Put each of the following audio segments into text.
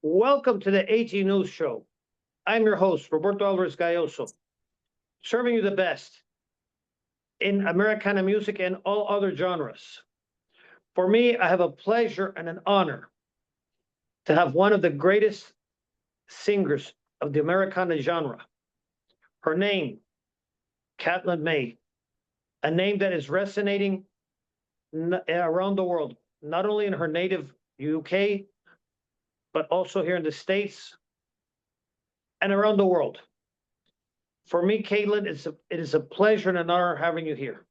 Welcome to the AG News Show. I'm your host, Roberto Alvarez-Galloso, serving you the best in Americana music and all other genres. For me, I have a pleasure and an honor to have one of the greatest singers of the Americana genre. Her name, Caitlin Mae, a name that is resonating around the world, not only in her native UK, but also here in the States and around the world. For me, Caitlin, it is a pleasure and an honor having you here.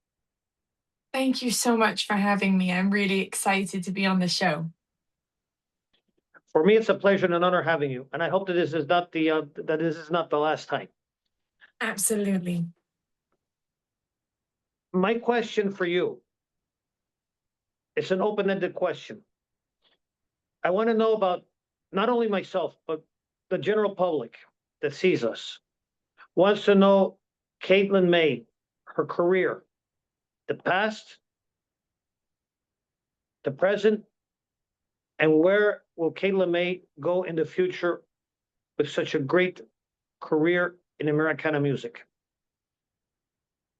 Thank you so much for having me. I'm really excited to be on the show. For me, it's a pleasure and an honor having you, and I hope that this is not the last time. Absolutely. My question for you, it's an open-ended question. I want to know about not only myself, but the general public that sees us wants to know Caitlin Mae, her career, the past, the present, and where will Caitlin Mae go in the future with such a great career in Americana music?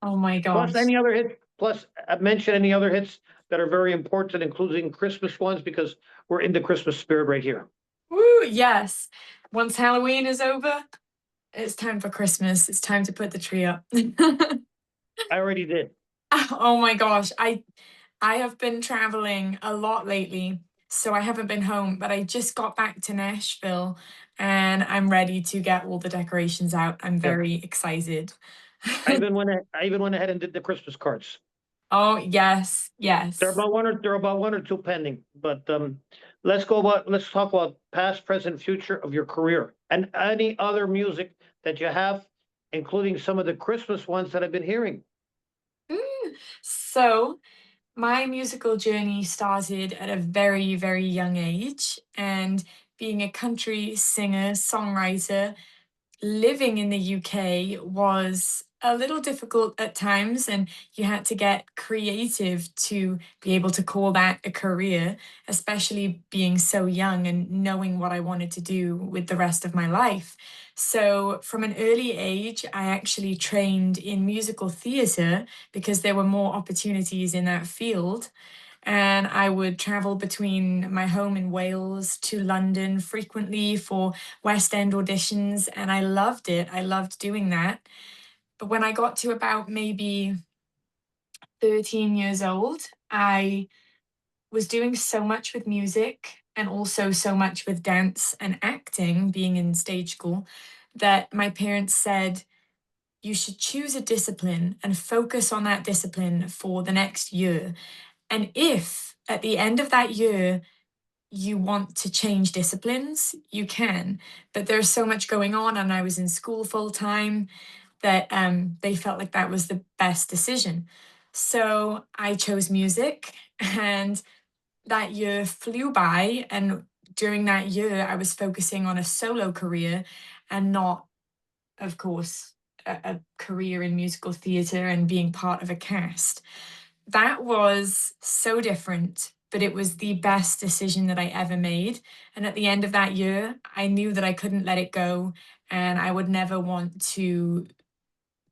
Oh my Plus gosh. any other hits, plus mention any other hits that are very important, including Christmas ones, because we're in the Christmas spirit right here. Woo, yes. Once Halloween is over, it's time for Christmas. It's time to put the tree up. I already did. Oh my gosh. I have been traveling a lot lately, so I haven't been home, but I just got back to Nashville and I'm ready to get all the decorations out. I'm Yeah. very excited. I even went ahead and did the Christmas cards. Oh, yes, There are yes. about one or two pending, but let's talk about past, present, future of your career and any other music that you have, including some of the Christmas ones that I've been hearing. Mm. So, my musical journey started at a very, very young age, and being a country singer, songwriter, living in the UK was a little difficult at times, and you had to get creative to be able to call that a career, especially being so young and knowing what I wanted to do with the rest of my life. So, from an early age, I actually trained in musical theatre because there were more opportunities in that field. And I would travel between my home in Wales to London frequently for West End auditions, and I loved it. I loved doing that. But when I got to about maybe 13 years old, I was doing so much with music and also so much with dance and acting, being in stage school, that my parents said, you should choose a discipline and focus on that discipline for the next year. And if at the end of that year you want to change disciplines, you can. But there's so much going on, and I was in school full time that they felt like that was the best decision. So I chose music, and that year flew by. And during that year, I was focusing on a solo career and not, of course, a career in musical theatre and being part of a cast. That was so different, but it was the best decision that I ever made. And at the end of that year, I knew that I couldn't let it go, and I would never want to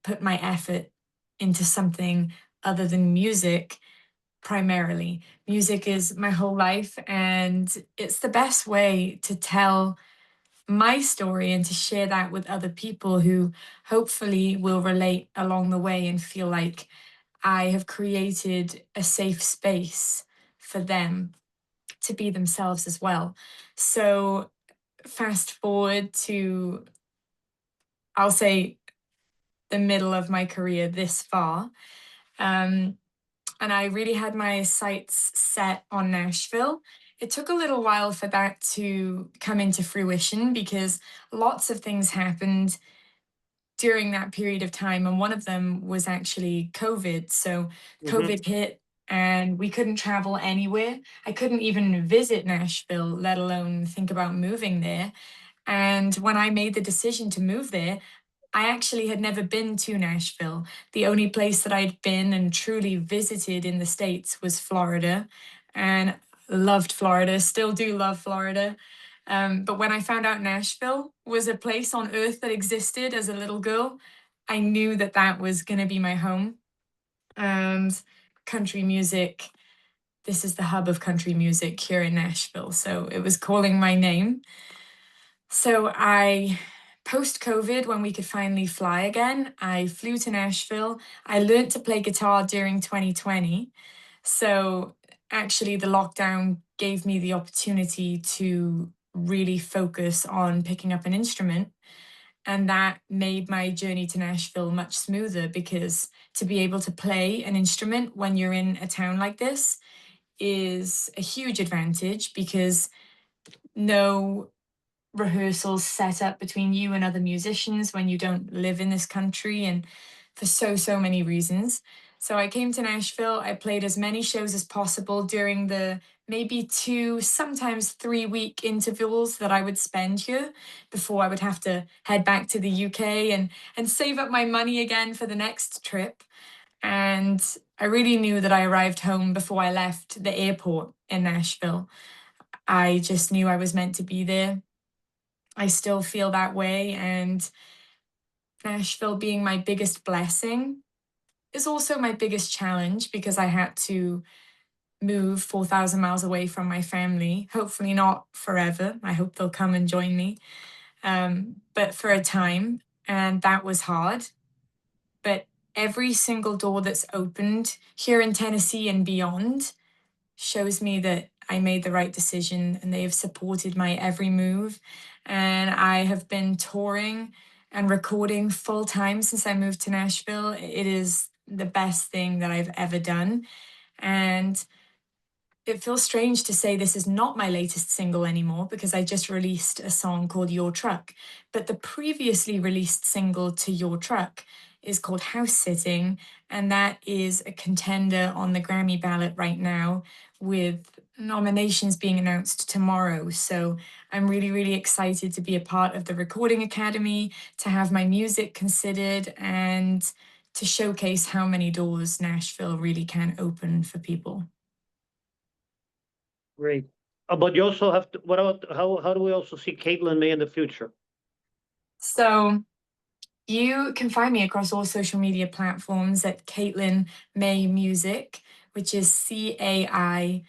put my effort into something other than music primarily. Music is my whole life, and it's the best way to tell my story and to share that with other people who hopefully will relate along the way and feel like I have created a safe space for them to be themselves as well. So, fast forward to, I'll say, the middle of my career this far. Um, and I really had my sights set on Nashville. It took a little while for that to come into fruition because lots of things happened during that period of time. And one of them was actually COVID. So Mhm. COVID hit and we couldn't travel anywhere. I couldn't even visit Nashville, let alone think about moving there. And when I made the decision to move there, I actually had never been to Nashville. The only place that I'd been and truly visited in the States was Florida. And loved Florida, still do love Florida. But when I found out Nashville was a place on earth that existed as a little girl, I knew that that was going to be my home. And country music, this is the hub of country music here in Nashville. So it was calling my name. So post COVID, when we could finally fly again, I flew to Nashville. I learned to play guitar during 2020. So actually, the lockdown gave me the opportunity to really focus on picking up an instrument. And that made my journey to Nashville much smoother, because to be able to play an instrument when you're in a town like this is a huge advantage, because no rehearsals set up between you and other musicians when you don't live in this country, and for so many reasons. So I came to Nashville. I played as many shows as possible during the maybe 2, sometimes 3 week intervals that I would spend here before I would have to head back to the UK and save up my money again for the next trip. And I really knew that I arrived home before I left the airport in Nashville. I just knew I was meant to be there. I still feel that way. And Nashville being my biggest blessing is also my biggest challenge, because I had to move 4,000 miles away from my family. Hopefully not forever. I hope they'll come and join me. But for a time, and that was hard. But every single door that's opened here in Tennessee and beyond shows me that I made the right decision, and they have supported my every move. And I have been touring and recording full time since I moved to Nashville. It is the best thing that I've ever done. And it feels strange to say this is not my latest single anymore, because I just released a song called Your Truck. But the previously released single to Your Truck is called House Sitting, and that is a contender on the Grammy ballot right now, with nominations being announced tomorrow. So I'm really excited to be a part of the Recording Academy, to have my music considered, and to showcase how many doors Nashville really can open for people. Great. But you also have to, what about, how do we also see Caitlin Mae in the future? So you can find me across all social media platforms at Caitlin Mae Music, which is CAITLINMAE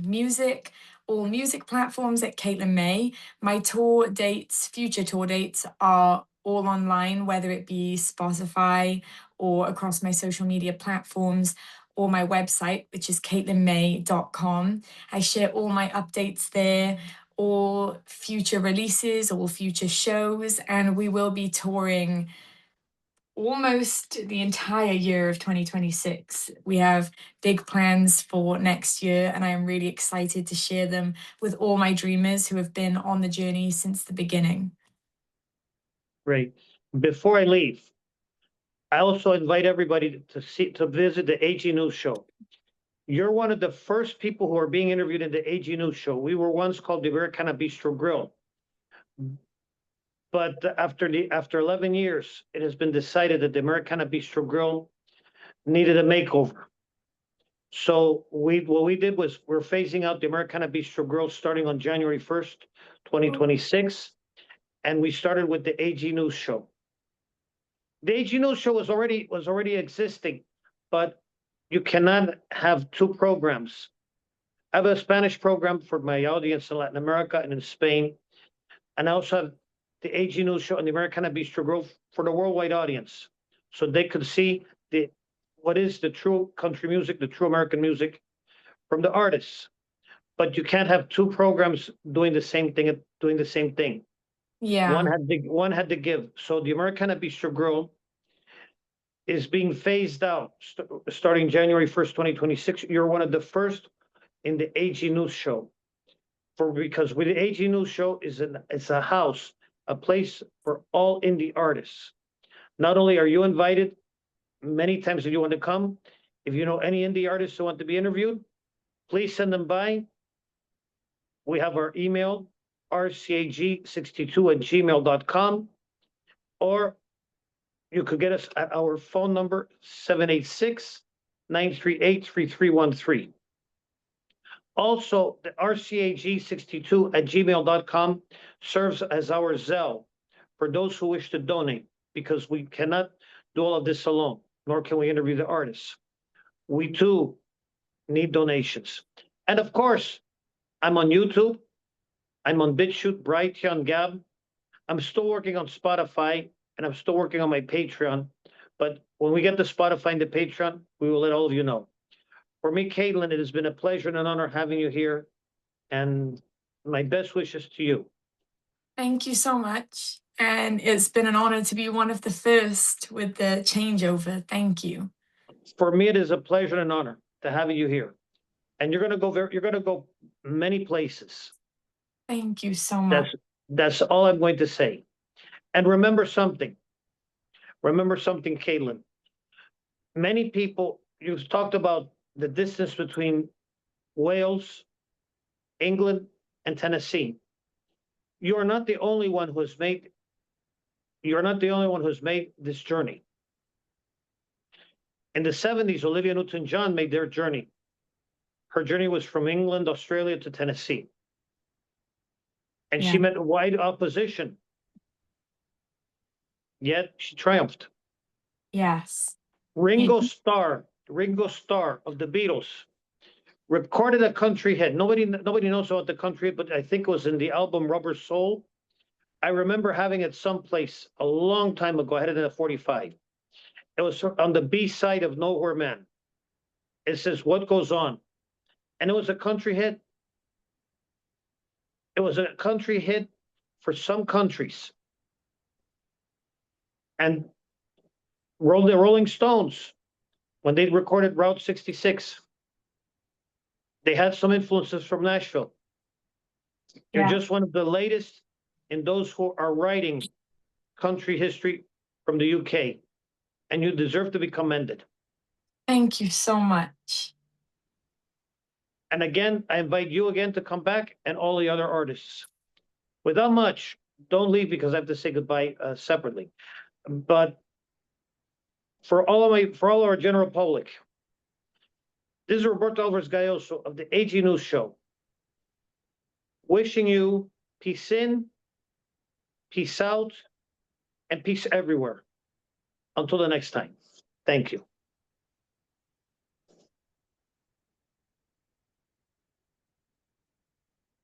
Music. All music platforms at Caitlin Mae. My tour dates, future tour dates, are all online, whether it be Spotify or across my social media platforms, or my website, which is caitlinmae.com. I share all my updates there, all future releases, all future shows, and we will be touring almost the entire year of 2026. We have big plans for next year, and I am really excited to share them with all my dreamers who have been on the journey since the beginning. Great. Before I leave, I also invite everybody to visit the AG News Show. You're one of the first people who are being interviewed in the AG News Show. We were once called the Americana Bistro Grill. But after 11 years, it has been decided that the Americana Bistro Grill needed a makeover. So what we did was, we're phasing out the Americana Bistro Grill starting on January 1st, 2026. And we started with the AG News Show. The AG News Show was already existing, but you cannot have two programs. I have a Spanish program for my audience in Latin America and in Spain. And I also have the AG News Show and the Americana Bistro Grill for the worldwide audience, so they could see what is the true country music, the true American music from the artists. But you can't have two programs doing the same thing. Yeah. One had to give. So the Americana Bistro Grill is being phased out starting January 1st, 2026. You're one of the first in the AG News Show. Because with the AG News Show it's a house, a place for all indie artists. Not only are you invited many times if you want to come, if you know any indie artists who want to be interviewed, please send them by. We have our email, rcag62@gmail.com, or you could get us at our phone number, 786-938-3313. Also, the rcag62@gmail.com serves as our Zelle for those who wish to donate, because we cannot do all of this alone, nor can we interview the artists. We too need donations. And of course, I'm on YouTube. I'm on BitChute, Brighteon, Gab. I'm still working on Spotify, and I'm still working on my Patreon. But when we get to Spotify and the Patreon, we will let all of you know. For me, Caitlin, it has been a pleasure and an honor having you here, and my best wishes to you. Thank you so much. And it's been an honor to be one of the first with the changeover. Thank you. For me, it is a pleasure and an honor to having you here. And you're going to go many places. Thank you so much. That's all I'm going to say. And remember something. Remember something, Caitlin. Many people, you've talked about the distance between Wales, England, and Tennessee. You are not the only one who's made this journey. In the 70s, Olivia Newton-John made their journey. Her journey was from England, Australia to Tennessee. And she met wide opposition. Yet she triumphed. Yes. Ringo Starr of the Beatles, recorded a country hit. Nobody knows about the country hit, but I think it was in the album Rubber Soul. I remember having it someplace a long time ago. I had it in a 45. It was on the B side of Nowhere Man. It says, "What Goes On?" And it was a country hit. It was a country hit for some countries. And the Rolling Stones, when they recorded Route 66, they had some influences from Nashville. You're just one of the latest in those who are writing country history from the UK, and you deserve to be commended. Thank you so much. And again, I invite you again to come back, and all the other artists. Without much, don't leave, because I have to say goodbye separately. But for all our general public, this is Roberto Alvarez-Galloso of the AG News Show, wishing you peace in, peace out, and peace everywhere. Until the next time, thank you.